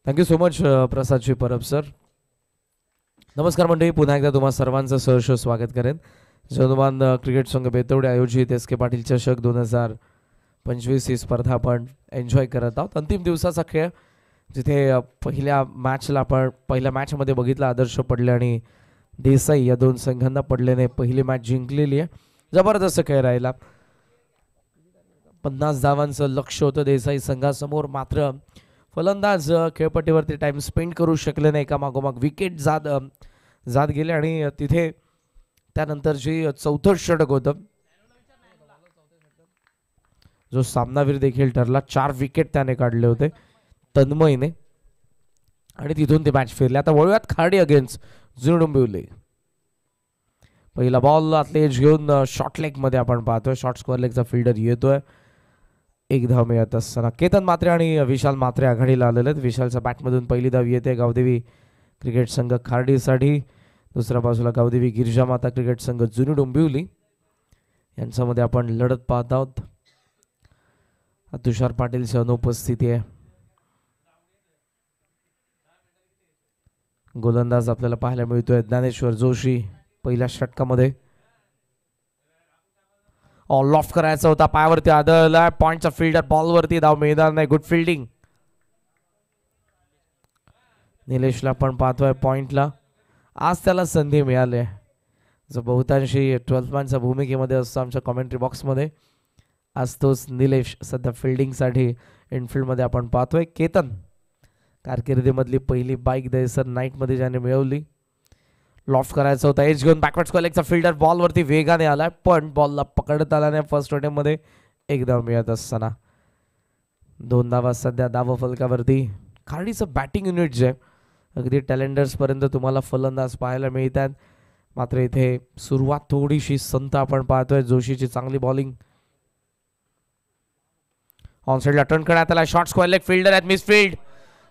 Thank you so much प्रसादजी Parab sir. नमस्कार मंडळी, पुन्हा एकदा तुम्हा सर्वांचं सहर्ष स्वागत करेन. जनुमान क्रिकेट संघ बेतवडे आयोजित एस के पाटील चषक 2025 ही स्पर्धा आपण एन्जॉय करत आहोत. अंतिम दिवसाचा खेळ, जिथे पहिल्या मॅचमध्ये बघितलं आदर्श पडले आणि देसाई या दोन संघांना पडल्याने पहिली मॅच जिंकलेली आहे. जबरदस्त खेळ राहिला. 50 धावांचं लक्ष होतं देसाई संघासमोर, मात्र फलंदाज खेळपट्टीवरती टाइम स्पेंड करू शकले नाही. एकामागोमाग विकेट जात गेले आणि तिथे त्यानंतर जे चौथं षटक होतं, जो सामनावीर देखील ठरला. 4 विकेट त्याने काढले होते तन्मयने आणि तिथून ते मॅच फिरले. आता वळूयात खाडी अगेन्स्ट जुळुंबिवली. पहिला बॉल आतले एज घेऊन शॉर्ट लेग मध्ये आपण पाहतोय. शॉर्ट स्क्वेअर लेगचा फिल्डर येतोय. एक धाव मिळत असताना केतन म्हात्रे आणि विशाल म्हात्रे आघाडीला आलेले आहेत. विशालच्या बॅटमधून पहिली धाव येते गावदेवी क्रिकेट संघ खार्डीसाठी. दुसऱ्या बाजूला गावदेवी गिरिजामाता क्रिकेट संघ जुनी डोंबिवली यांच्यामध्ये आपण लढत पाहत आहोत. तुषार पाटीलची अनुपस्थिती आहे. गोलंदाज आपल्याला पाहायला मिळतोय ज्ञानेश्वर जोशी. पहिल्या षटकामध्ये ऑल ऑफ करायचा होता, पायावरती आदळला. पॉइंटचा फिल्डर बॉलवरती, धाव मिळणार नाही. Good fielding. निलेशला पण पाहतोय पॉइंटला. आज त्याला संधी मिळाली आहे, जो बहुतांशी 12 मॅनच्या भूमिकेमध्ये असतो आमच्या कॉमेंट्री बॉक्समध्ये. आज तोच निलेश सध्या फिल्डिंगसाठी इनफिल्डमध्ये आपण पाहतोय. केतन कारकिर्दीमधली पहिली बाईक दहिसर नाईटमध्ये ज्याने मिळवली. लॉफ्ट करायचा होता, एज घेऊन बॅकवर्ड स्क्वेअरचा फिल्डर बॉलवरती वेगाने आलाय, पण बॉलला पकडता आला नाही. फर्स्ट अटेम्प्टमध्ये एक धाव मिळत असताना 2 धावा सध्या धाव फलकावरती. खाडीचं बॅटिंग युनिट जे अगदी टॅलेंडर्स पर्यंत तुम्हाला फलंदाज पाहायला मिळतात, मात्र इथे सुरुवात थोडीशी संत आपण पाहतोय. जोशीची चांगली बॉलिंग. ऑन साईडला टर्न करण्यात आला. शॉर्ट स्क्वेअर लेग फिल्डर आहेत, मिसफिल्ड.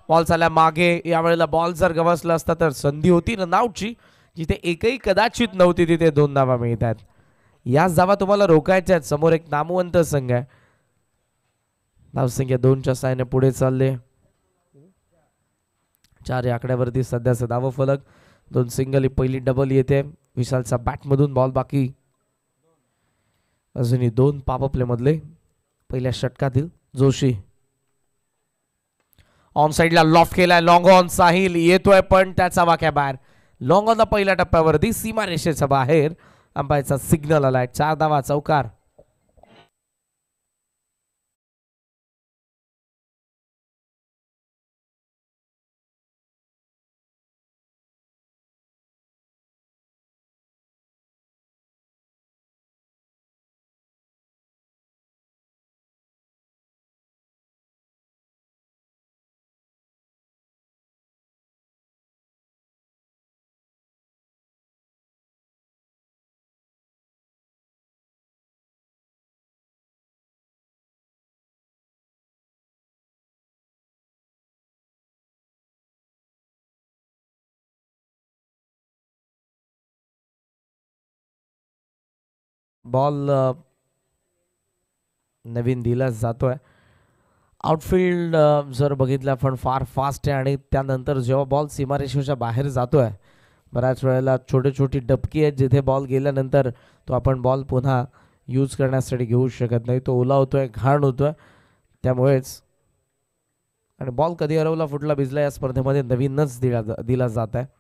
बॉल चालला मागे. यावेळेला बॉल जर गवसला असता तर संधी होती रन आउटची, जिथे एकही कदाचित नव्हती. तिथे 2 धावा मिळतात. याच धावा तुम्हाला रोखायच्या आहेत. समोर एक नामवंत संघ आहे. धावसंख्या 2च्या साहाय्याने पुढे चालले. 4 या आकड्यावरती सध्याचा धाव फलक. 2 सिंगल, पहिली डबल येते विशालचा बॅटमधून. बॉल बाकी. अजूनही 2 पॉप प्ले मधले. पहिल्या षटकातील जोशी ऑन साइडला लॉफ्ट केलाय. लॉंग ऑन साहिल येतोय, पण त्याचा वाक्या बाहेर. लॉंग ऑनला पहिल्या टप्प्यावरती सीमा रेषेच्या बाहेर. अंपायरचा सिग्नल आलाय. 4 धावा, चौकार. बॉल नवीन दिला जातोय. आउटफील्ड जर बघितलं आपण फार फास्ट आहे, आणि त्यानंतर जेव्हा बॉल सीमारेषेच्या बाहेर जातोय, बऱ्याच वेळेला छोटी डबकी आहेत, जिथे बॉल गेल्यानंतर तो आपण बॉल पुन्हा यूज करण्यासाठी घेऊ शकत नाही. तो ओला होतोय, घाण होतोय. त्यामुळेच आणि बॉल कधी हरवला, फुटला, भिजला या स्पर्धेमध्ये नवीनच दिला जात आहे.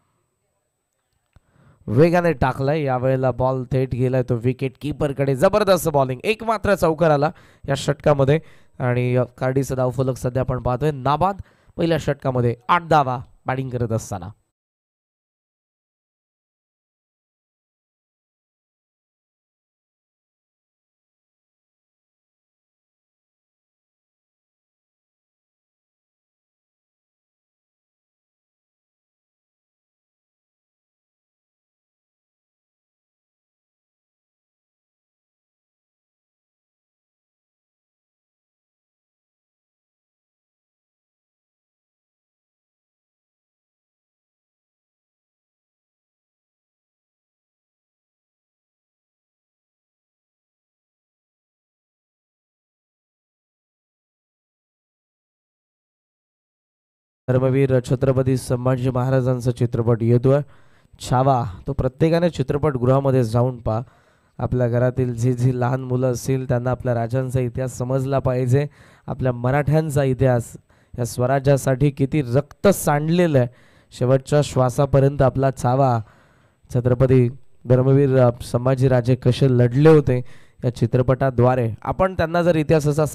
वेगाने टाकलाय. यावेळेला बॉल थेट गेलाय तो विकेट कीपरकडे. जबरदस्त बॉलिंग. एक मात्र चौकार आला या षटकामध्ये. आणि कार्डीचा धावफलक सध्या आपण पाहतोय नाबाद. पहिल्या षटकामध्ये 8 धावा बॅटिंग करत असताना. धर्मवीर छत्रपती संभाजी महाराजांचा चित्रपट येतोय छावा. तो प्रत्येकाने चित्रपटगृहामध्ये जाऊन पहा. आपल्या घरातील जी लहान मुलं असतील त्यांना आपल्या राजांचा इतिहास समजला पाहिजे. आपल्या मराठ्यांचा इतिहास, या स्वराज्यासाठी किती रक्त सांडलेलं आहे, शेवटच्या श्वासापर्यंत आपला छावा, छत्रपती धर्मवीर संभाजीराजे कसे लढले होते या चित्रपटाद्वारे आपण त्यांना जर इतिहास असा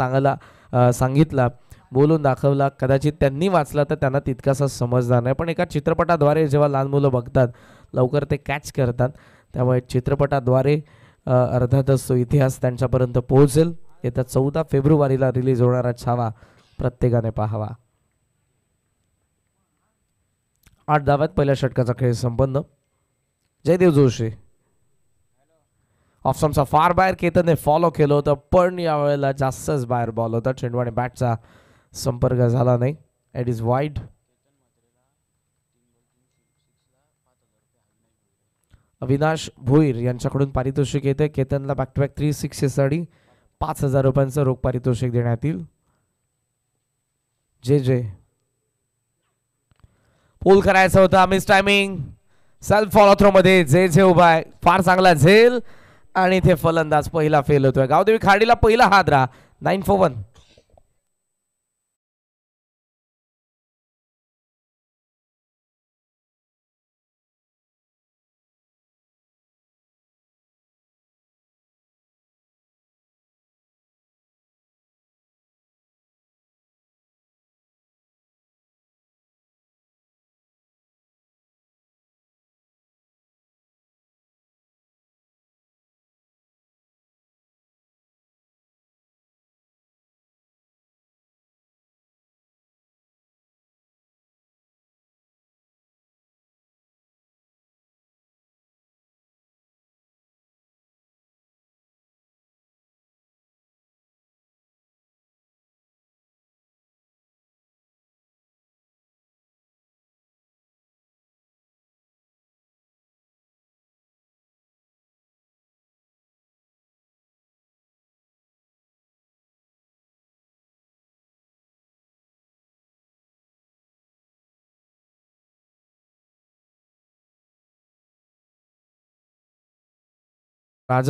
सांगितला, बोलून दाखवला, कदाचित त्यांनी वाचला तर त्यांना तितकासा समजणार नाही. पण एका चित्रपटाद्वारे जेव्हा लहान मुलं बघतात लवकर ते कॅच करतात. त्यामुळे चित्रपटाद्वारे अर्थातच तो इतिहास त्यांच्यापर्यंत पोहोचेल. येत्या 14 फेब्रुवारीला रिलीज होणारा छावा प्रत्येकाने पाहावा. 8 धावात पहिल्या षटकाचा खेळ संपन्न. जयदेव जोशी ऑप्शनचा फार बाहेर केतनने फॉलो केलं होतं, पण यावेळेला जास्तच बाहेर बॉल होता. चेंडू आणि बॅटचा संपर्क झाला नाही. It is wide. Avinash Bhoir यांच्याकडून पारितोषिक येते. केतनला बॅक टू बॅक 360 साठी 5,000 रुपयांचं रोख पारितोषिक देण्यात येईल. जे जे पूल करायचं होतं, miss timing. Self follow through मध्ये जे जे उभा आहे, फार चांगला झेल आणि इथे फलंदाज पहिला फेल होतोय. गावदेवी खाडीला पहिला हादरा. 9 for 1. राज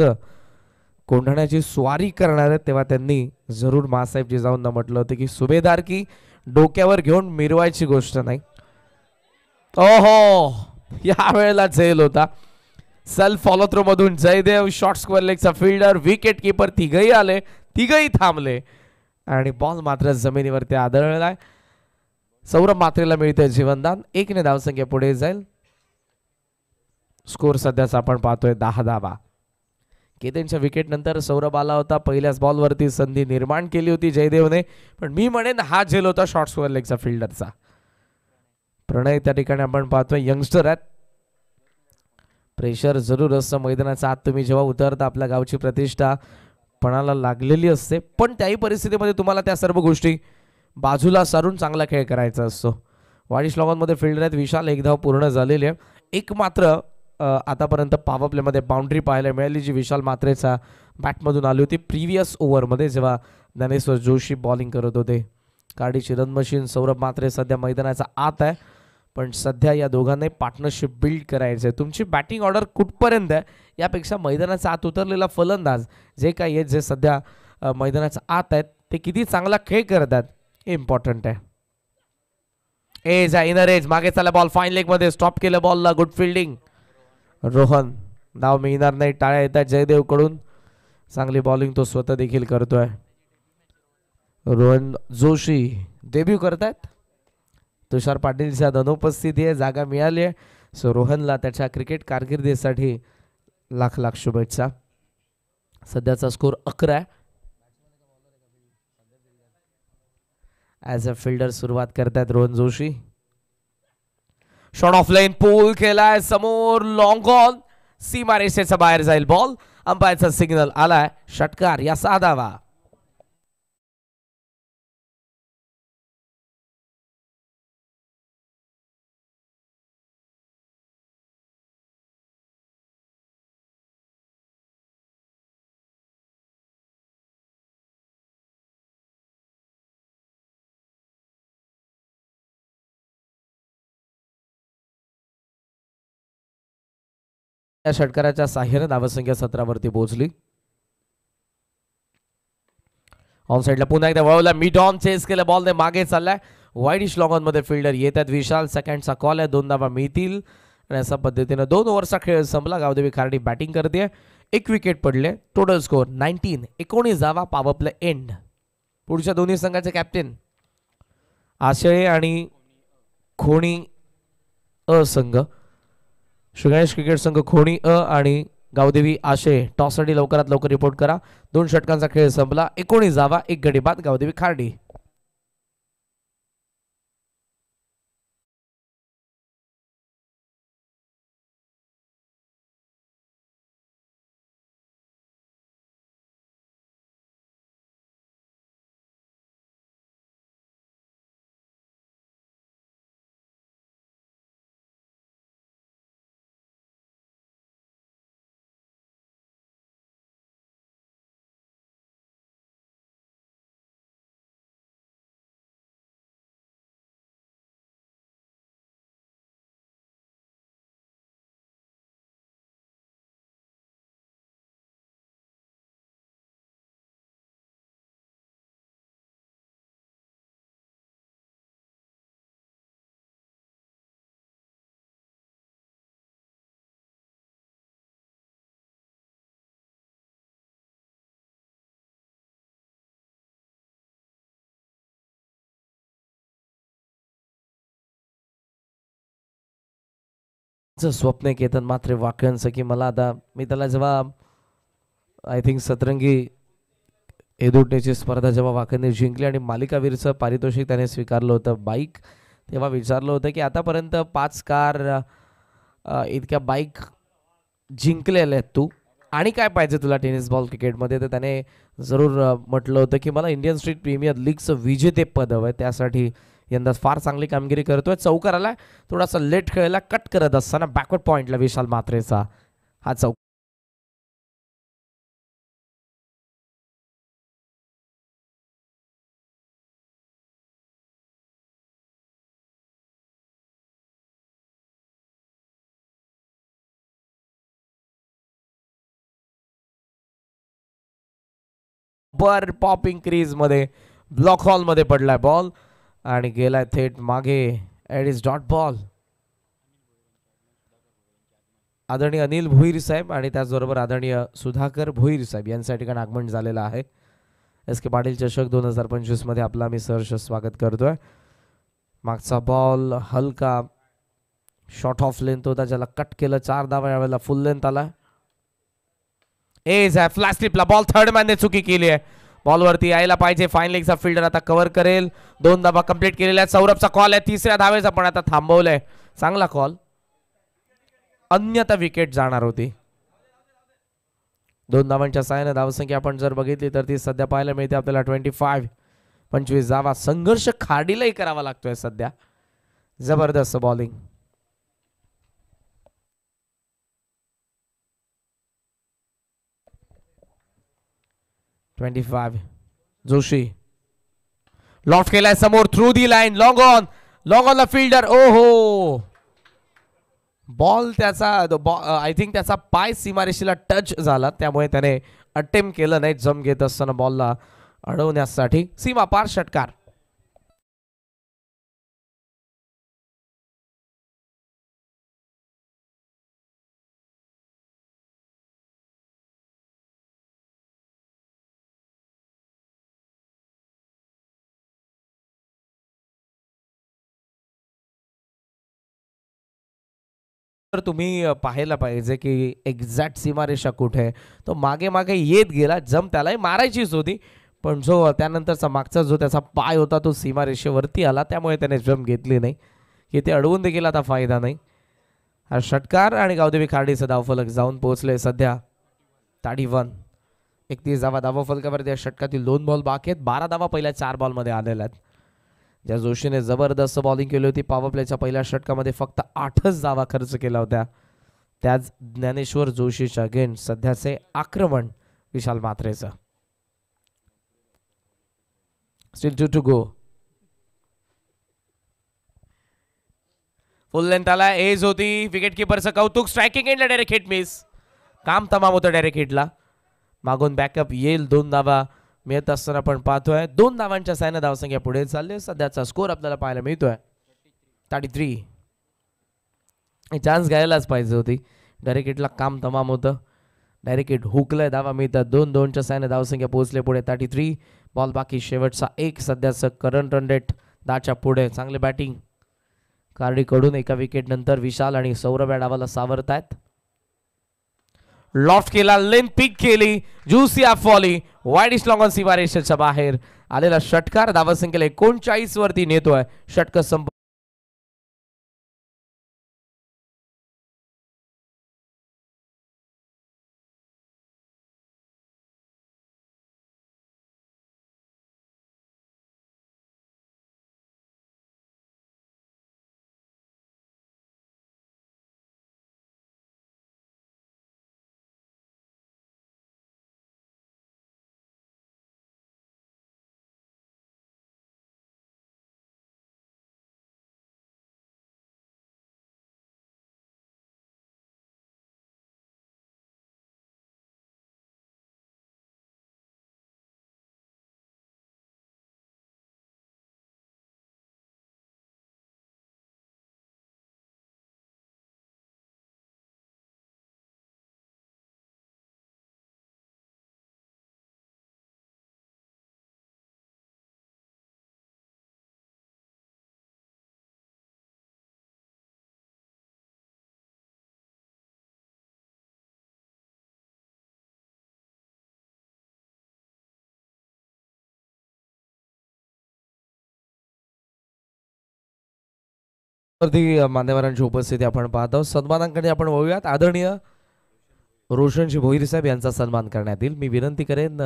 कोंढाण्याची स्वारी करणार आहेत तेव्हा त्यांनी जरूर मासाहेब जिजाऊंना म्हटलं होतं की सुभेदार की डोक्यावर घेऊन मिरवायची गोष्ट नाही. ओहो, या वेळेला झेल होता. सेल्फ फॉलो थ्रो मधून जयदेव, शॉर्ट स्क्वेअर लेगचा फिल्डर, विकेट कीपर तिघही आले, तिघही थांबले आणि बॉल मात्र जमिनीवरती आदळलाय. सौरभ मात्रेला मिळते जीवनदान. 1 ने धावसंख्या पुढे जाईल. स्कोर सध्याचा आपण पाहतोय 10 धावा. केतनच्या विकेट नंतर सौरभ आला होता. पहिल्याच बॉलवरती संधी निर्माण केली होती जयदेवने, पण मी म्हणेन हा झेल होता शॉर्ट स्क्वेअर लेगचा फिल्डरचा. प्रणय त्या ठिकाणी आपण पाहतोय यंगस्टर आहेत. प्रेशर जरूर असतं मैदानाचा आत. तुम्ही जेव्हा उतरता आपल्या गावची प्रतिष्ठा पणाला लागलेली असते, पण त्याही परिस्थितीमध्ये तुम्हाला त्या सर्व गोष्टी बाजूला सारून चांगला खेळ करायचा असतो. वाडिश लॉगॉनमध्ये फिल्डर आहेत विशाल. 1 धाव पूर्ण झालेली आहे. एक मात्र आतापर्यंत पॉवर प्लेमध्ये बाउंड्री पाहायला मिळाली जी विशाल मात्रेचा बॅटमधून आली होती प्रिव्हियस ओव्हरमध्ये जेव्हा ज्ञानेश्वर जोशी बॉलिंग करत होते. काडीची रन मशीन सौरभ मात्रे सध्या मैदानाचा आत आहे, पण सध्या या दोघांनाही पार्टनरशिप बिल्ड करायचं आहे. तुमची बॅटिंग ऑर्डर कुठपर्यंत आहे यापेक्षा मैदानाचा आत उतरलेला फलंदाज जे काही आहेत, जे सध्या मैदानाचा आत आहेत, ते किती चांगला खेळ करतात हे इम्पॉर्टंट आहे. एज आहे इनर एज. मागे चला बॉल फाईन लेग मध्ये स्टॉप केलं बॉलला. Good fielding. रोहन धाव मिळणार नाही. टाळ्या येतात जयदेव कडून. चांगली बॉलिंग तो स्वतः देखील करतोय. रोहन जोशी डेब्यू करतायत. तुषार पाटीलच्या अनुपस्थिती आहे. जागा मिळाली आहे. सो रोहनला त्याच्या क्रिकेट कारकिर्दीसाठी लाख लाख शुभेच्छा. सध्याचा स्कोर 11 आहे. ॲज अ फिल्डर सुरुवात करतायत Rohan Joshi. Shot off line pull केलाय समोर. लॉंग ऑन सीमा रेषेच्या बाहेर जाईल बॉल. अंपायरचा सिग्नल आलाय. षटकार या 6 धावा. या षटकाराच्या साह्याने धावसंख्या 17 वरती पोहोचली. ऑन साइडला पुन्हा एकदा वळवला, मिड ऑन चेस केलं, बॉलने मागे चाललाय, वाईडिश लॉंग ऑन मध्ये फिल्डर येतात विशाल. सेकंडचा कॉल आहे, 2 धावा मिळतील आणि अशा पद्धतीने 2 ओव्हरचा खेळ संपला. गावदेवी खार्डी बॅटिंग करते, 1 विकेट पडले. टोटल स्कोर 19 धावा. Power play end. पुढच्या दोन्ही संघाचे कॅप्टन आशय आणि खोणी अ संघ. गणेश क्रिकेट संघ खोणी अ आणि गावदेवी आशय टॉससाठी लवकरात लवकर रिपोर्ट करा. 2 षटकांचा खेळ संपला. 19 धावा, 1 गडी बाद. गावदेवी खार्डी. स्वप्न केतन मात्र वाक्यांचं की मला आता मी त्याला जेव्हा आय थिंक सतरंगी एदुटण्याची स्पर्धा जेव्हा वाकरने जिंकली आणि मालिकावीरचं पारितोषिक त्याने स्वीकारलं होतं बाईक, तेव्हा विचारलं होतं की आतापर्यंत 5 कार इतक्या बाईक जिंकलेल्या आहेत तू, आणि काय पाहिजे तुला टेनिस बॉल क्रिकेटमध्ये. तर त्याने जरूर म्हटलं होतं की मला इंडियन स्ट्रीट प्रीमियर लीगचं विजेतेपद हवं आहे, त्यासाठी यंदा फार चांगली कामगिरी करतोय. चौकार आलाय, थोडासा लेट खेळायला, कट करत असताना बॅकवर्ड पॉइंटला विशाल मात्रेचा हा चौकार. बर पॉपिंग क्रीज मध्ये ब्लॉक हॉल मध्ये पडलाय बॉल आणि गेलाय थेट मागे. एड इज डॉट बॉल. आदरणीय अनिल भोईर साहेब आणि त्याचबरोबर आदरणीय सुधाकर भोईर साहेब यांच्या ठिकाणी आगमन झालेलं आहे. एस के पाटील चषक 2025 मध्ये आपला मी सहर्ष स्वागत करतोय. मागचा बॉल हलका शॉर्ट ऑफ लेंथ होता, ज्याला कट केलं. 4 धावा यावेळेला फुल लेंथ आला. एज आहे फ्लॅश स्लिपला बॉल, थर्ड मॅनने चुकी केली आहे. बॉलवरती यायला पाहिजे. फाईन लेगचा फिल्डर आता कव्हर करेल. 2 धावा कंप्लीट केलेल्या. सौरभचा कॉल आहे, 3ऱ्या धावेचा पण आता थांबवलाय. चांगला कॉल, अन्यथा विकेट जाणार होती. 2 धावांच्या साहाय्याने धावसंख्या आपण जर बघितली तर ती सध्या पाहायला मिळते आपल्याला 25 धावा. संघर्ष खाडीलाही करावा लागतोय सध्या. जबरदस्त बॉलिंग. 25 जोशी लॉफ्ट केलाय समोर, through the line, long on ला फिल्डर. ओहो, बॉल त्याचा आय थिंक त्याचा पाय सीमारेषेला टच झाला, त्यामुळे त्याने अटेम्प्ट केलं नाही. जम घेत असताना बॉलला अडवण्यासाठी. सीमा पार षटकार. तर तुम्ही पाहायला पाहिजे की एक्झॅक्ट सीमारेषा कुठे आहे. तो मागे मागे येत गेला, जम त्यालाही मारायचीच होती, पण जो त्यानंतरचा मागचा जो त्याचा पाय होता तो सीमारेषेवरती आला, त्यामुळे त्याने जम घेतली नाही. की ते अडवून देखील आता फायदा नाही. हा षटकार आणि गावदेवी खार्डीचं धावफलक जाऊन पोहोचले सध्या 31. 31 धावा धावफलकावरती. या षटकातील 2 बॉल बाकी आहेत. 12 धावा पहिल्या 4 बॉलमध्ये आलेल्या आहेत. ज्या जोशीने जबरदस्त बॉलिंग केली होती, पॉवर प्लेच्या पहिल्या षटकामध्ये फक्त 8च धावा खर्च केल्या होत्या. त्याच ज्ञानेश्वर जोशीच्या अगेन्स्ट सध्याचे आक्रमण विशाल मात्रेचं. Still 2 to go. Full length आला, एज होती. विकेट किपरचं कौतुक. स्ट्रायकिंग एंडला डायरेक्ट हिट मिस. काम तमाम होतं डायरेक्ट हिटला. मागून बॅकअप येईल. 2 धावा मिळत असताना आपण पाहतोय 2 धावांच्या साहाय्याने धावसंख्या पुढे चालली. सध्याचा स्कोर आपल्याला पाहायला मिळतोय 33. चान्स घ्यायलाच पाहिजे होती. डायरेक्ट हिटला काम तमाम होतं. डायरेक्ट हिट हुकलंय. धावा मिळतात 2-2च्या साहाय्याने धावसंख्या पोहोचले पुढे 33. बॉल बाकी शेवटचा एक. सध्याचं करंट रन रेट 10च्या पुढे. चांगले बॅटिंग कार्डीकडून. एका विकेट नंतर विशाल आणि सौरभ या डावाला सावरतायत. लॉफ्ट केला, लेन पिक केली, juicy half volley, wide is long on सीमारेषेच्या बाहेर आलेला षटकार धावसंख्येला 39 वरती नेतोय. षटक संप वरती मान्यवरांची उपस्थिती आपण पाहतो. सन्मानांकडे आपण वळूयात. आदरणीय रोशनजी भोईर साहेब यांचा सन्मान करण्यात येईल. मी विनंती करेन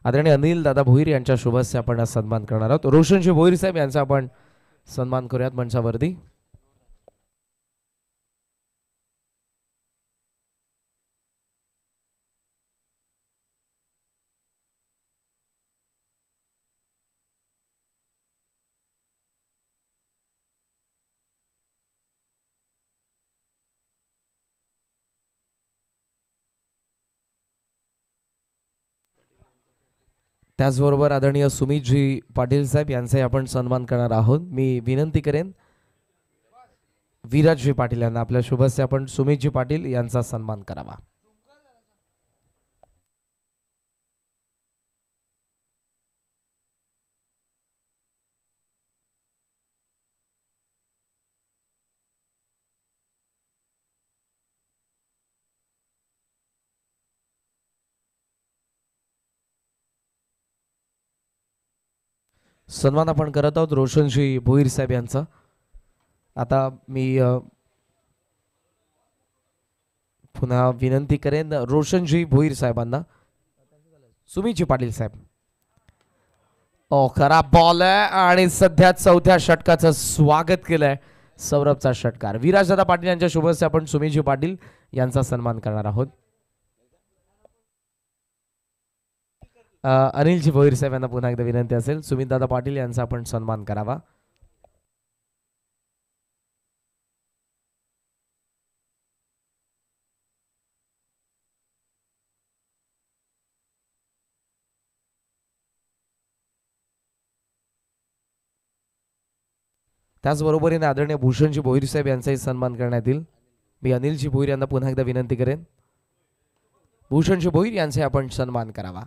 आदरणीय अनिल दादा भोईर यांच्या शुभ हस्ते आपण सन्मान करणार आहोत. रोशनजी भोईर साहेब यांचा आपण सन्मान करूयात मंचावरती. त्याचबरोबर आदरणीय सुमितजी पाटील साहेब यांचाही आपण सन्मान करणार आहोत. मी विनंती करेन विराजजी पाटील यांना आपल्या शुभ हस्ते आपण सुमितजी पाटील यांचा सन्मान करावा. सन्मान आपण करत आहोत रोशनजी भोईर साहेब यांचा. आता मी पुन्हा विनंती करेन रोशनजी भोईर साहेबांना. सुमितजी पाटील साहेब. खराब बॉल आहे आणि सध्या चौथ्या षटकाचं स्वागत केलंय. सौरभचा षटकार. विराजदादा पाटील यांच्या शुभ हस्ते आपण सुमितजी पाटील यांचा सन्मान करणार आहोत. अनिलजी भोईर साहेब यांना पुन्हा एकदा विनंती असेल सुमित दादा पाटील यांचा आपण सन्मान करावा. त्याचबरोबरीने आदरणीय भूषणजी भोईर साहेब यांचाही सन्मान करण्यात येईल. मी अनिलजी भोईर यांना पुन्हा एकदा विनंती करेन भूषणजी भोईर यांचे आपण सन्मान करावा.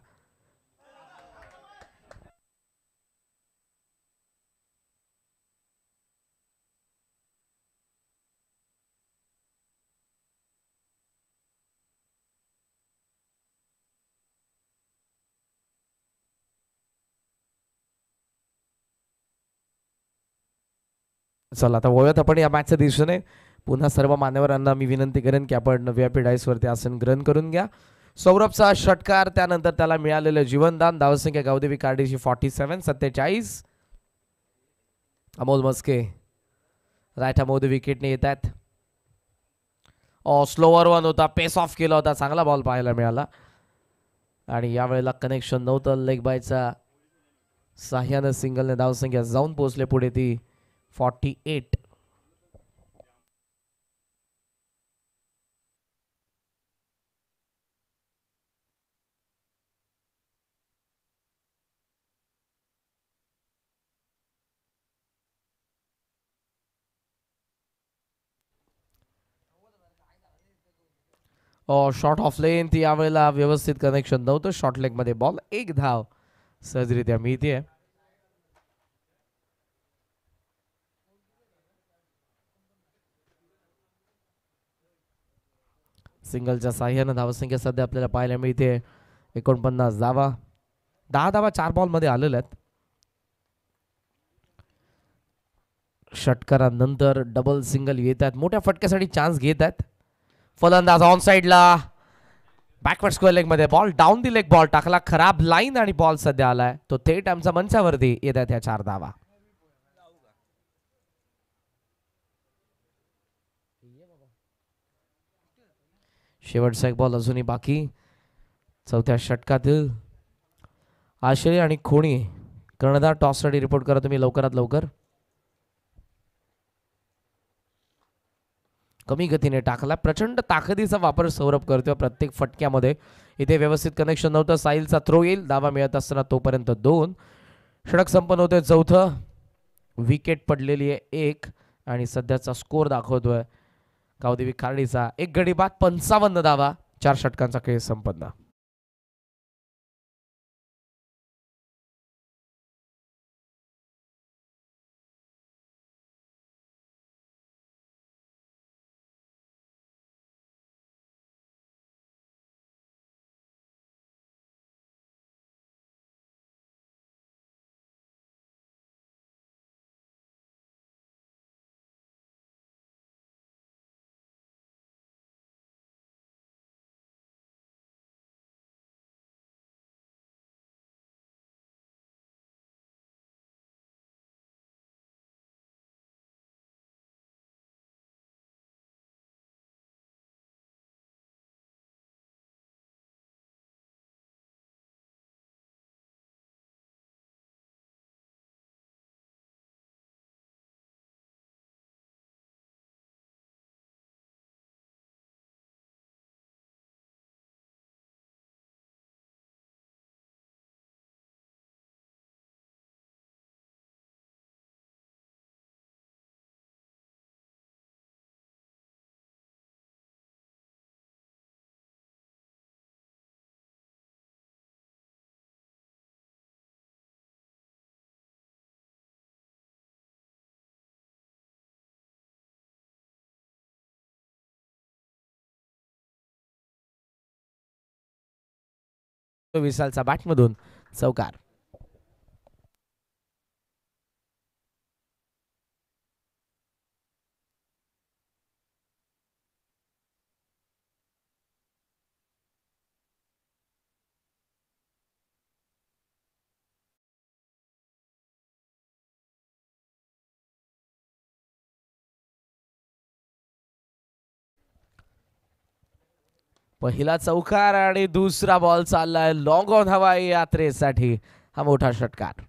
चला आता वळूयात आपण या मॅचच्या दिवसाने. पुन्हा सर्व मान्यवरांना मी विनंती करेन की आपण व्यापी डायसवरती आसन ग्रहण करून घ्या. सौरभचा षटकार, त्यानंतर त्याला मिळालेलं जीवनदान. धावसंख्या गावदेवी कार्डीची 47. अमोल मस्के राईट मध्ये विकेटने येत आहेत. स्लोवर वन होता, पेस ऑफ केला होता, चांगला बॉल पाहायला मिळाला आणि यावेळेला कनेक्शन नव्हतं. लेग बायचा साह्यानं सिंगलने धावसंख्या जाऊन पोहोचले पुढे ती 48. शॉर्ट ऑफ लेन ती यावेळेला व्यवस्थित कनेक्शन नव्हतं शॉर्ट लेग मध्ये बॉल. एक धाव सहजरित्या मिळते. सिंगलच्या साह्यानं धावसंख्या सध्या आपल्याला पाहायला मिळते 49 धावा. 10 धावा 4 बॉल मध्ये आलेल्या आहेत. षटकारानंतर डबल सिंगल येत आहेत. मोठ्या फटक्यासाठी चान्स घेत आहेत फलंदाज. ऑन साइडला बॅकवर्ड स्क्वेअर लेग मध्ये ball down the leg ball टाकला. खराब लाईन आणि बॉल सध्या आलाय तो थेट आमच्या मंचावरती येत आहेत ह्या 4 धावा. शेवटचा एक बॉल अजूनही बाकी. चौथ्या षटकातील आश्रय आणि खोणी कर्णधार टॉससाठी रिपोर्ट करा तुम्ही लवकरात लवकर. कमी गतीने टाकला. प्रचंड ताकदीचा वापर सौरभ करतोय प्रत्येक फटक्यामध्ये. इथे व्यवस्थित कनेक्शन नव्हतं. साहिलचा थ्रो येईल. धावा मिळत असताना तोपर्यंत 2. षटक संपन्न होते 4थं. विकेट पडलेली आहे 1 आणि सध्याचा स्कोर दाखवतोय गावदेवी खार्डीचा 1 गडी बाद 55 धावा. 4 षटकांचा खेळ संपन्न. विशालचा बॅटमधून चौकार. पहिला चौकार आणि दुसरा बॉल चाललाय लॉंग ऑन हवाई यात्रेसाठी. हा मोठा षटकार.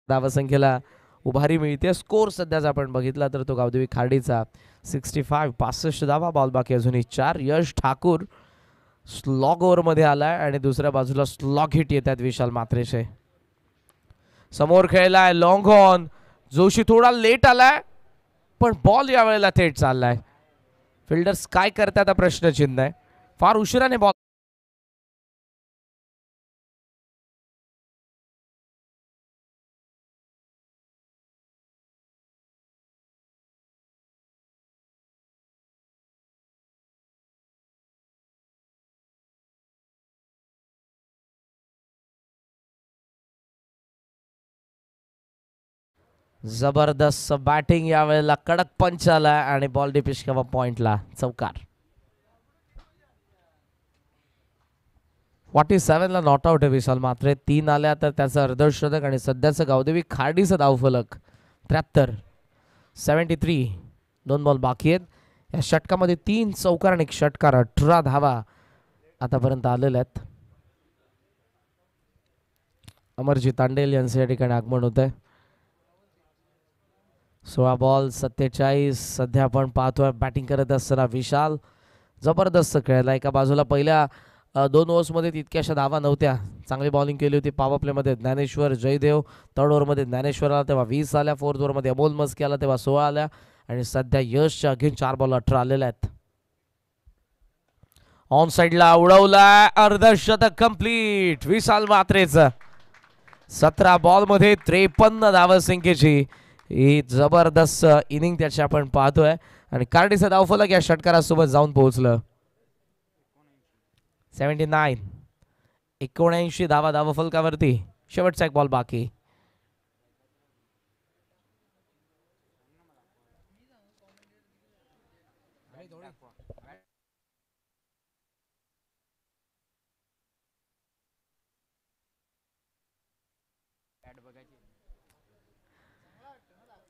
धावसंख्येला उभारी मिळते. स्कोर सध्याचा आपण बघितला तर तो गावदेवी खार्डीचा 65 धावा. बॉल बाकी अजूनही 4. यश ठाकूर स्लॉग ओव्हर मध्ये आलाय आणि दुसऱ्या बाजूला स्लॉग हिट येत आहेत विशाल मात्रेचे. समोर खेळलाय लॉंग ऑन. जोशी थोडा लेट आलाय पण बॉल यावेळेला थेट चाललाय. फिल्डर्स काय करतात हा प्रश्नचिन्ह आहे. फार उशिराने बॉल जबरदस्त बॅटिंग यावेळेला, कडक पंच आला आणि बॉल डिपिशकावा पॉइंटला, चौकार. 47 ला नॉट आउट आहे विशाल मात्रे. 3 आल्या तर त्याचं अर्धशतक आणि सध्याचं गावदेवी खाडीचं धावफलक 73. 73. 2 बॉल बाकी आहेत. या षटकामध्ये 3 चौकार आणि 1 षटकार, 18 धावा आतापर्यंत आलेल्या आहेत. अमरजीत तांडेल यांचे या ठिकाणी आगमन होत आहे. 16 बॉल 47. सध्या आपण पाहतोय बॅटिंग करत असताना विशाल जबरदस्त खेळला. एका बाजूला पहिल्या 2 ओव्हर्समध्ये तितक्याशा धावा नव्हत्या. चांगली बॉलिंग केली होती पॉवर प्लेमध्ये ज्ञानेश्वर जयदेव. थर्ड ओव्हरमध्ये ज्ञानेश्वर आला तेव्हा 20 आल्या. फोर्थ ओव्हरमध्ये अमोल मस्के आला तेव्हा 16 आल्या. आणि सध्या यशच्या अगेन 4 बॉल 18 आलेल्या आहेत. ऑन साइडला उडवला, अर्धशतक कंप्लीट विशाल मात्रेचं. 17 बॉलमध्ये 53 धावसंख्येची ही जबरदस्त इनिंग त्याची आपण पाहतोय. आणि कार्डीचं धावफलक या षटकारासोबत जाऊन पोहोचलं. 79. 79 धावा धावफलकावरती. शेवटचा एक बॉल बाकी.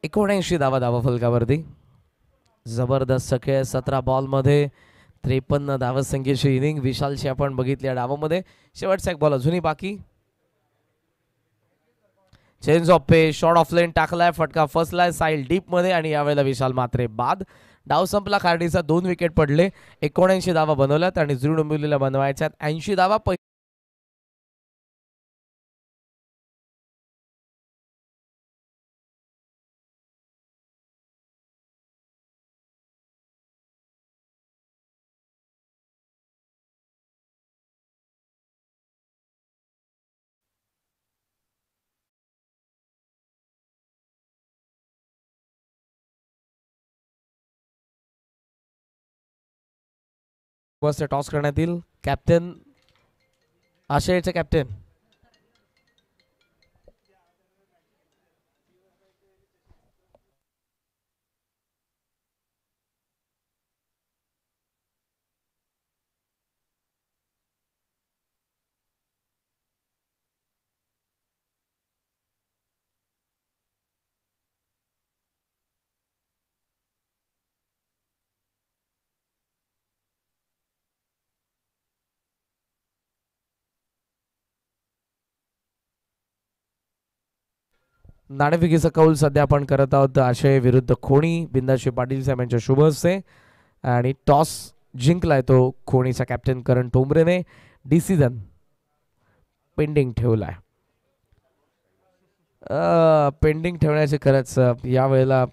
एकोणऐंशी धावा धावफलकावरती. जबरदस्त खेळ. 17 बॉलमध्ये 53 धावसंख्येची इनिंग विशालची आपण बघितली. या डावामध्ये शेवटचा एक बॉल अजूनही बाकी. Change of pace, short of length टाकलाय, फटका फसलाय साईल डीप मध्ये आणि यावेळेला विशाल मात्रे बाद. डाव संपला खार्डीचा. 2 विकेट पडले. 79 धावा बनवल्यात आणि झुरू डोंबिवलीला बनवायच्यात 80 धावा. टॉस करण्यात येईल. कॅप्टन आशयचे कॅप्टन नाणेफेकीचा कौल सध्या आपण करत आहोत. आशय विरुद्ध खोणी. बिंदाशी पाटील साहेब यांच्या शुभ हस्ते. आणि टॉस जिंकलाय तो खोणीचा कॅप्टन करण ठोंबरेने. डिसिजन पेंडिंग ठेवलाय. पेंडिंग ठेवण्याचे खरंच यावेळेला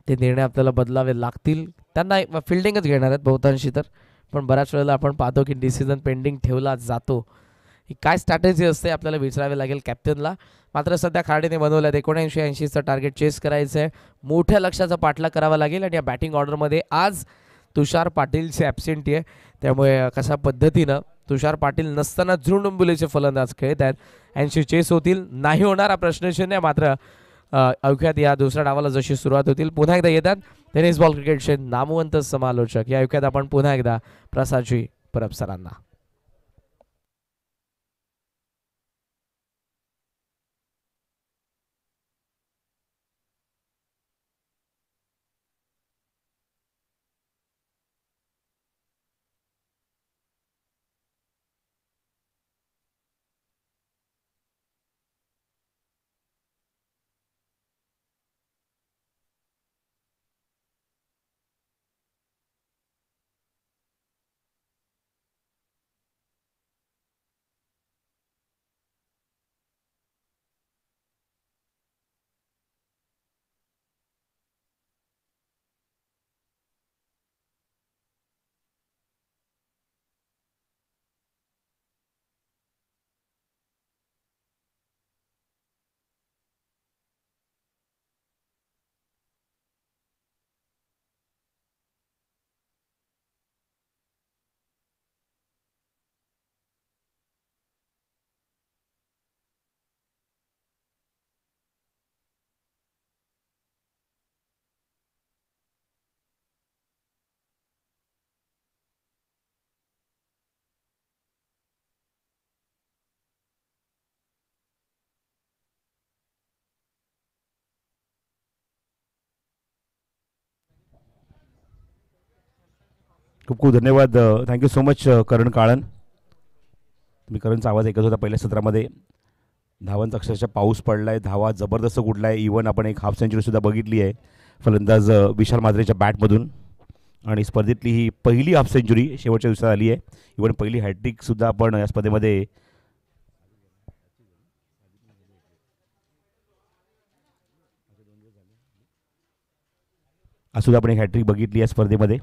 ते निर्णय आपल्याला बदलावे लागतील. त्यांना फिल्डिंगच घेणार आहेत बहुतांशी तर, पण बऱ्याच वेळेला आपण पाहतो की डिसिजन पेंडिंग ठेवला जातो. ही काय स्ट्रॅटेजी असते आपल्याला विचारावे लागेल कॅप्टनला. मात्र सध्या खार्डीने बनवल्यात 79-80चं टार्गेट चेस करायचं आहे. मोठ्या लक्ष्याचा पाठलाग करावा लागेल. आणि या बॅटिंग ऑर्डरमध्ये आज तुषार पाटीलचे ॲब्सेंटी आहे. त्यामुळे कशा पद्धतीनं तुषार पाटील नसताना झुरू डोंबिवलीचे फलंदाज खेळत आहेत. 80 चेस होतील नाही होणार हा प्रश्नचिन्ह. मात्र ऐकूयात या दुसऱ्या डावाला जशी सुरुवात होतील. पुन्हा एकदा येतात टेनिस बॉल क्रिकेटचे नामवंत समालोचक. या ऐकूयात आपण पुन्हा एकदा प्रसादजी परब सरांना. खूप खूप धन्यवाद. थँक्यू सो मच करण काळन. तुम्ही करणचा आवाज ऐकत होता पहिल्या सत्रामध्ये. धावांचा अक्षरशः पाऊस पडला आहे, धावा जबरदस्त कुठला आहे. इवन आपण एक हाफ सेंचुरीसुद्धा बघितली आहे फलंदाज विशाल माद्रेच्या बॅटमधून. आणि स्पर्धेतली ही पहिली हाफ सेंचुरी शेवटच्या दिवसात आली आहे. इवन पहिली हॅट्रिकसुद्धा आपण या स्पर्धेमध्ये सुद्धा आपण एक हॅट्रिक बघितली या स्पर्धेमध्ये.